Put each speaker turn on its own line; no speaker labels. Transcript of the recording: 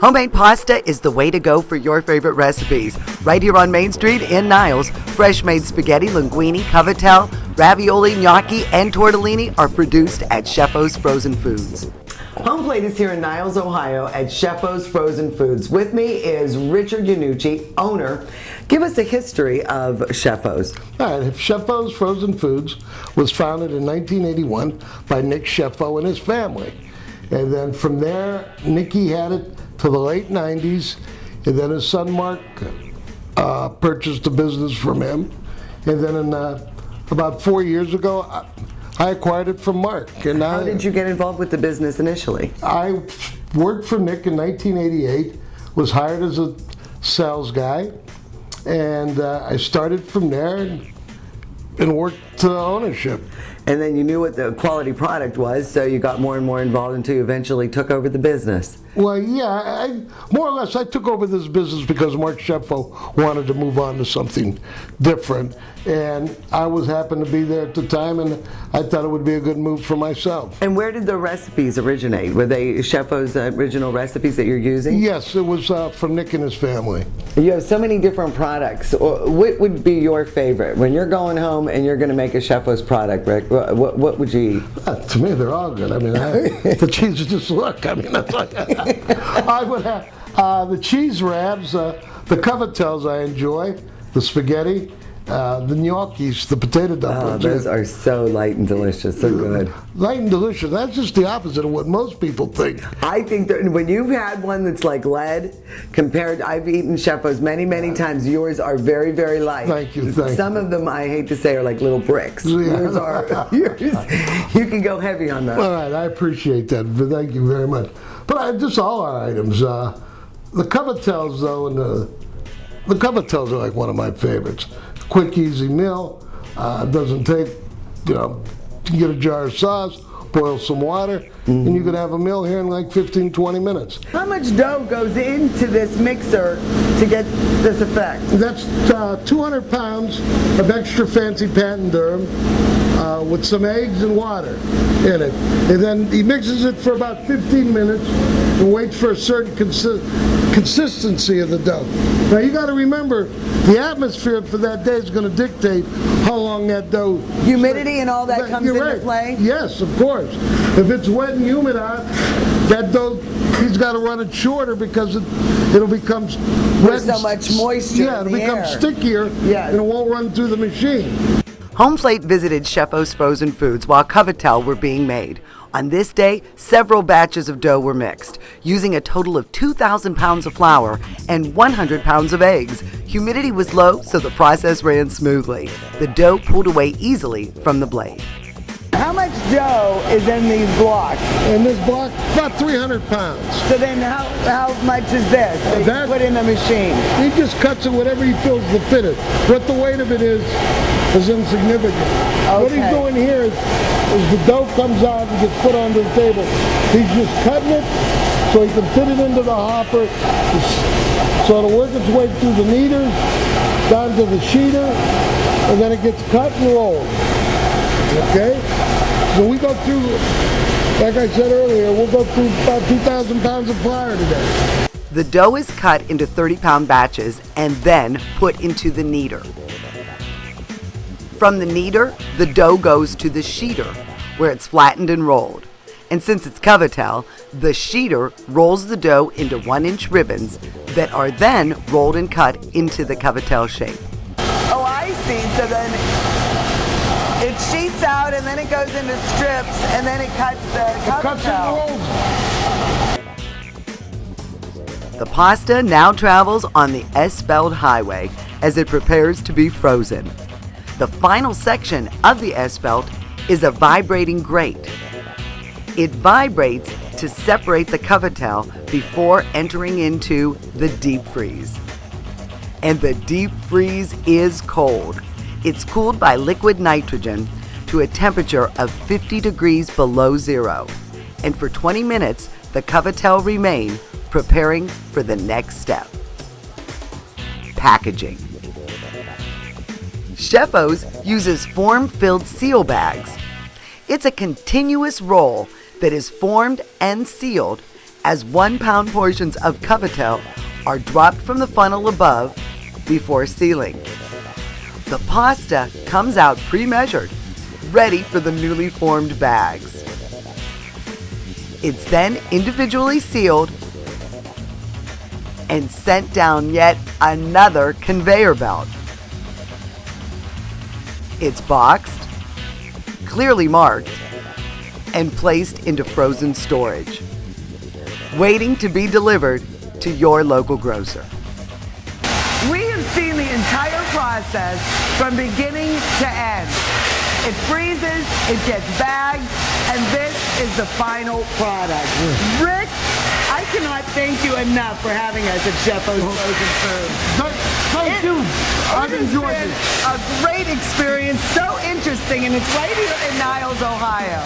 Homemade pasta is the way to go for your favorite recipes. Right here on Main Street in Niles, fresh-made spaghetti, linguine, cavatel, ravioli, gnocchi, and tortellini are produced at Chieffo Frozen Foods. Homeplate is here in Niles, Ohio at Chieffo Frozen Foods. With me is Richard Yannucci, owner. Give us a history of Chieffo's.
All right, Chieffo Frozen Foods was founded in 1981 by Nick Chieffo and his family. And then from there, Nicky had it to the late 90s, and then his son Mark purchased the business from him. And then about 4 years ago, I acquired it from Mark. And
how did you get involved with the business initially?
I worked for Nick in 1988, was hired as a sales guy, and I started from there and worked to ownership.
And then you knew what the quality product was, so you got more and more involved until you eventually took over the business.
Well, yeah, more or less I took over this business because Mark Chieffo wanted to move on to something different. And I happened to be there at the time, and I thought it would be a good move for myself.
And where did the recipes originate? Were they Chieffo's original recipes that you're using?
Yes, it was from Nick and his family.
You have so many different products. What would be your favorite? When you're going home and you're going to make a Chieffo's product, Rick, what would you eat?
To me, they're all good. I mean, the cheese just look. I mean, that's like, I would have the cheese wraps, the cavatels I enjoy, the spaghetti, the gnocchis, the potato dumplings.
Those are so light and delicious, so good.
Light and delicious. That's just the opposite of what most people think.
I think that when you've had one that's like lead, I've eaten Chieffo's many times. Yours are very, very light.
Thank you.
Some of them, I hate to say, are like little bricks. Yours are. You can go heavy on those.
All right, I appreciate that. Thank you very much. But just all our items. The cavatels, though, and the cavatels are like one of my favorites. Quick, easy meal. Doesn't take, you can get a jar of sauce, boil some water, and you can have a meal here in like 15, 20 minutes.
How much dough goes into this mixer to get this effect?
That's 200 pounds of extra fancy Patadurum with some eggs and water in it. And then he mixes it for about 15 minutes and waits for a certain consistency of the dough. Now you got to remember, the atmosphere for that day is going to dictate how long that dough...
Humidity and all that comes into play?
Yes, of course. If it's wet and humid out, that dough, he's got to run it shorter because it'll become wet.
There's so much moisture
Yeah, it'll become stickier, and it won't run through the machine.
Homeplate visited Chieffo Frozen Foods while cavatel were being made. On this day, several batches of dough were mixed, using a total of 2,000 pounds of flour and 100 pounds of eggs. Humidity was low, so the process ran smoothly. The dough pulled away easily from the blade. How much dough is in these blocks?
In this block, about 300 pounds.
So then how much is this that you put in the machine?
He just cuts it whatever he feels to fit it. What the weight of it is insignificant. Okay. What he's doing here is the dough comes out and gets put onto the table. He's just cutting it so he can fit it into the hopper, so it'll work its way through the kneaders, down to the sheeter, and then it gets cut and rolled. Okay? So we go through, like I said earlier, we'll go through about 2,000 pounds of flour today.
The dough is cut into 30-pound batches and then put into the kneader. From the kneader, the dough goes to the sheeter, where it's flattened and rolled. And since it's cavatel, the sheeter rolls the dough into 1-inch ribbons that are then rolled and cut into the cavatel shape. Oh, I see. So then it sheets out and then it goes into strips and then it cuts the cavatel. The pasta now travels on the S-Belt Highway as it prepares to be frozen. The final section of the S-Belt is a vibrating grate. It vibrates to separate the cavatel before entering into the deep freeze. And the deep freeze is cold. It's cooled by liquid nitrogen to a temperature of 50 degrees below zero. And for 20 minutes, the cavatel remain preparing for the next step. Packaging. Chieffo's uses form-filled seal bags. It's a continuous roll that is formed and sealed as 1-pound portions of cavatel are dropped from the funnel above before sealing. The pasta comes out pre-measured, ready for the newly formed bags. It's then individually sealed and sent down yet another conveyor belt. It's boxed, clearly marked, and placed into frozen storage, waiting to be delivered to your local grocer. We have seen the entire process from beginning to end. It freezes, it gets bagged, and this is the final product. Rick, I cannot thank you enough for having us at Chieffo Frozen Foods.
Thank you. I've enjoyed it.
A great experience, so interesting, and it's right here in Niles, Ohio.